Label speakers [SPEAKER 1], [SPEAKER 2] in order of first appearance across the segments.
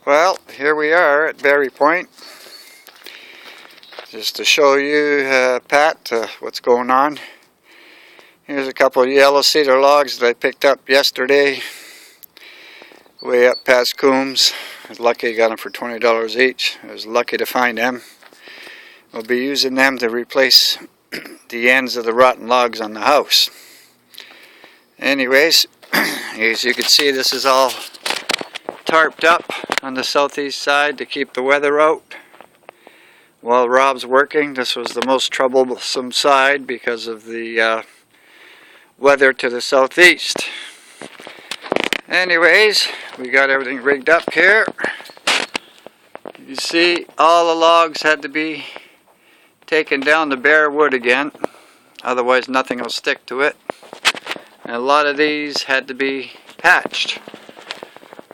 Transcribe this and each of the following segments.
[SPEAKER 1] Well, here we are at Berry Point. Just to show you, Pat, what's going on. Here's a couple of yellow cedar logs that I picked up yesterday, way up past Coombs. I was lucky I got them for $20 each. I was lucky to find them. We'll be using them to replace the ends of the rotten logs on the house. Anyways, as you can see, this is all tarped up on the southeast side to keep the weather out. While Rob's working, this was the most troublesome side because of the weather to the southeast. Anyways, we got everything rigged up here. You see, all the logs had to be taken down to bare wood again, otherwise nothing will stick to it. And a lot of these had to be patched,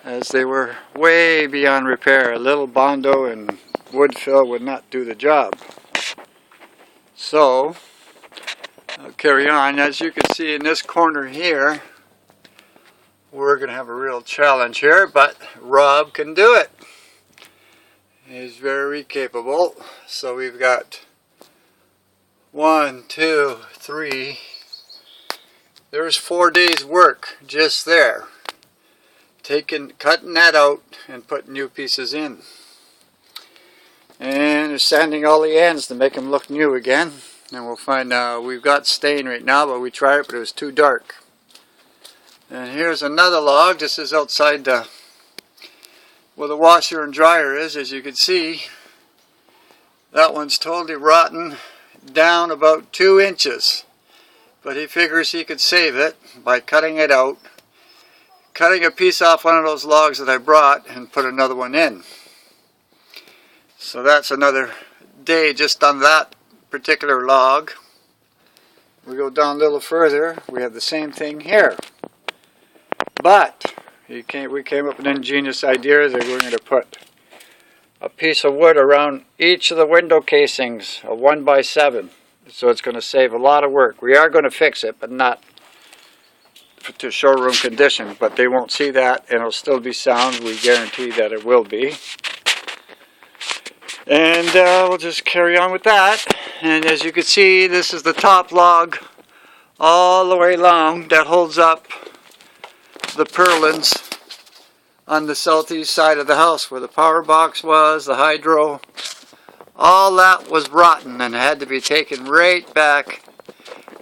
[SPEAKER 1] as they were way beyond repair. A little Bondo and wood fill would not do the job. So, I'll carry on. As you can see in this corner here, we're going to have a real challenge here, but Rob can do it. He's very capable. So we've got 1, 2, 3. There's 4 days work just there. Cutting that out and putting new pieces in. And sanding all the ends to make them look new again. And we'll find we've got stain right now, but we tried it, but it was too dark. And here's another log. This is outside where the washer and dryer is. As you can see, that one's totally rotten down about 2 inches. But he figures he could save it by cutting it out, cutting a piece off one of those logs that I brought and put another one in. So that's another day just on that particular log. We go down a little further, we have the same thing here. But we came up with an ingenious idea that we're going to put a piece of wood around each of the window casings, a 1x7. So it's going to save a lot of work. We are going to fix it, but not to showroom condition. But they won't see that, and it'll still be sound. We guarantee that it will be. And we'll just carry on with that. And as you can see, this is the top log all the way along that holds up the purlins on the southeast side of the house where the power box was, the hydro. All that was rotten and had to be taken right back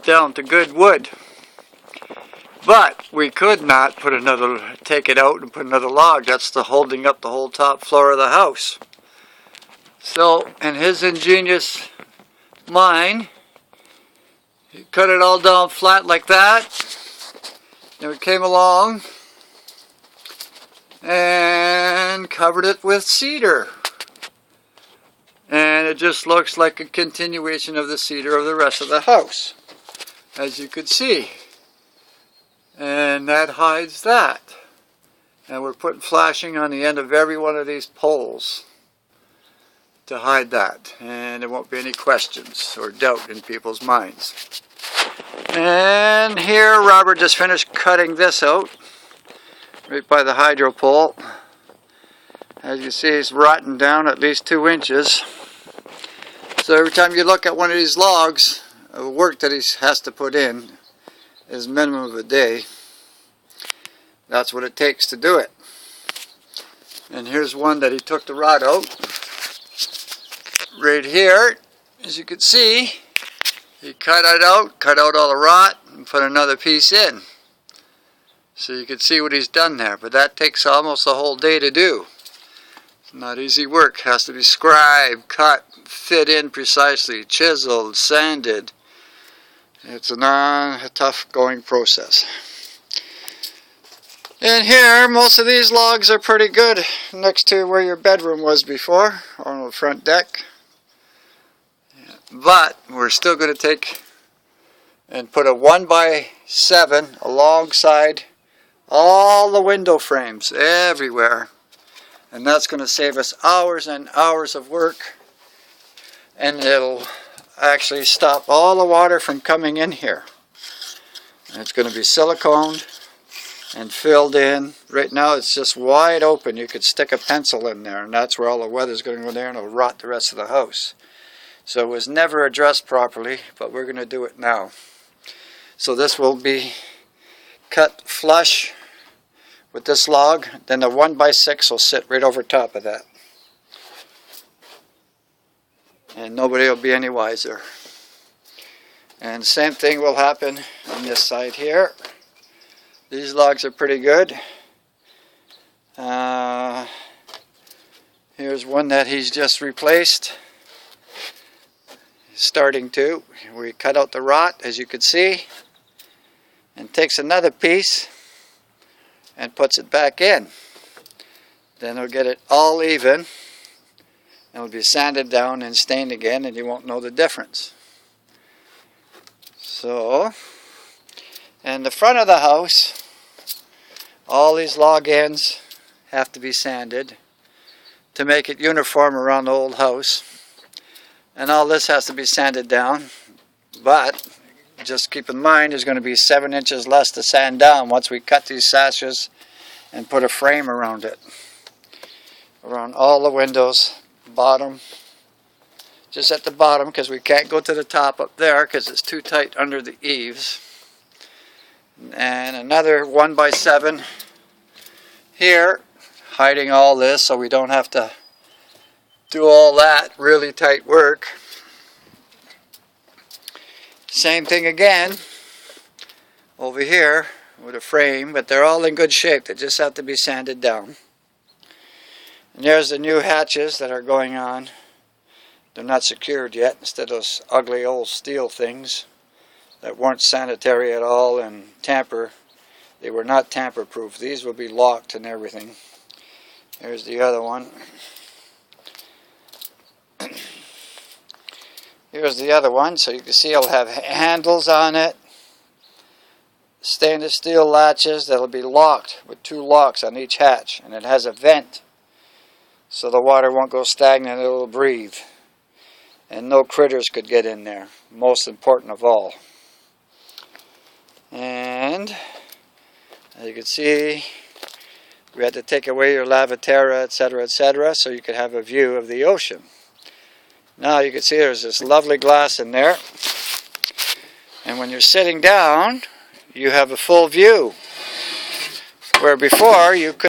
[SPEAKER 1] down to good wood. But we could not take it out and put another log. That's holding up the whole top floor of the house. So, in his ingenious mind, he cut it all down flat like that. And we came along and covered it with cedar. And it just looks like a continuation of the cedar of the rest of the house, as you could see. And that hides that. And we're putting flashing on the end of every one of these poles to hide that. And there won't be any questions or doubt in people's minds. And here Robert just finished cutting this out, right by the hydro pole. As you see, it's rotten down at least 2 inches. So every time you look at one of these logs, the work that he has to put in is minimum of a day. That's what it takes to do it. And here's one that he took the rod out. Right here, as you can see, he cut it out, cut out all the rot, and put another piece in. So you can see what he's done there, but that takes almost a whole day to do. It's not easy work. It has to be scribed, cut, fit in precisely, chiseled, sanded. It's a tough going process. And here, most of these logs are pretty good next to where your bedroom was before, on the front deck. But we're still going to take and put a 1x7 alongside all the window frames everywhere. And that's going to save us hours and hours of work. And it'll actually stop all the water from coming in here. And it's going to be siliconed. and filled in. Right now it's just wide open. You could stick a pencil in there, and that's where all the weather's going to go there, and it'll rot the rest of the house. So it was never addressed properly, but we're going to do it now. So this will be cut flush with this log, then the 1x6 will sit right over top of that. And nobody will be any wiser. And same thing will happen on this side here. These logs are pretty good. Here's one that he's just replaced. Starting to. We cut out the rot, as you can see, and takes another piece and puts it back in. Then we'll get it all even, and it'll be sanded down and stained again, and you won't know the difference. So, and the front of the house, all these log ends have to be sanded to make it uniform around the old house. And all this has to be sanded down, but just keep in mind there's going to be 7 inches less to sand down once we cut these sashes and put a frame around it. Around all the windows, bottom, just at the bottom, because we can't go to the top up there because it's too tight under the eaves. And another 1x7 here, hiding all this so we don't have to do all that really tight work. Same thing again over here with a frame, but they're all in good shape. They just have to be sanded down. And there's the new hatches that are going on. They're not secured yet, instead of those ugly old steel things that weren't sanitary at all and tamper. They were not tamper proof. These will be locked and everything. Here's the other one. Here's the other one, so you can see it'll have handles on it. Stainless steel latches that'll be locked with 2 locks on each hatch, and it has a vent so the water won't go stagnant, it'll breathe. And no critters could get in there, most important of all. And as you can see, we had to take away your Lavaterra, etc., so you could have a view of the ocean. Now you can see there's this lovely glass in there, and when you're sitting down you have a full view, where before you could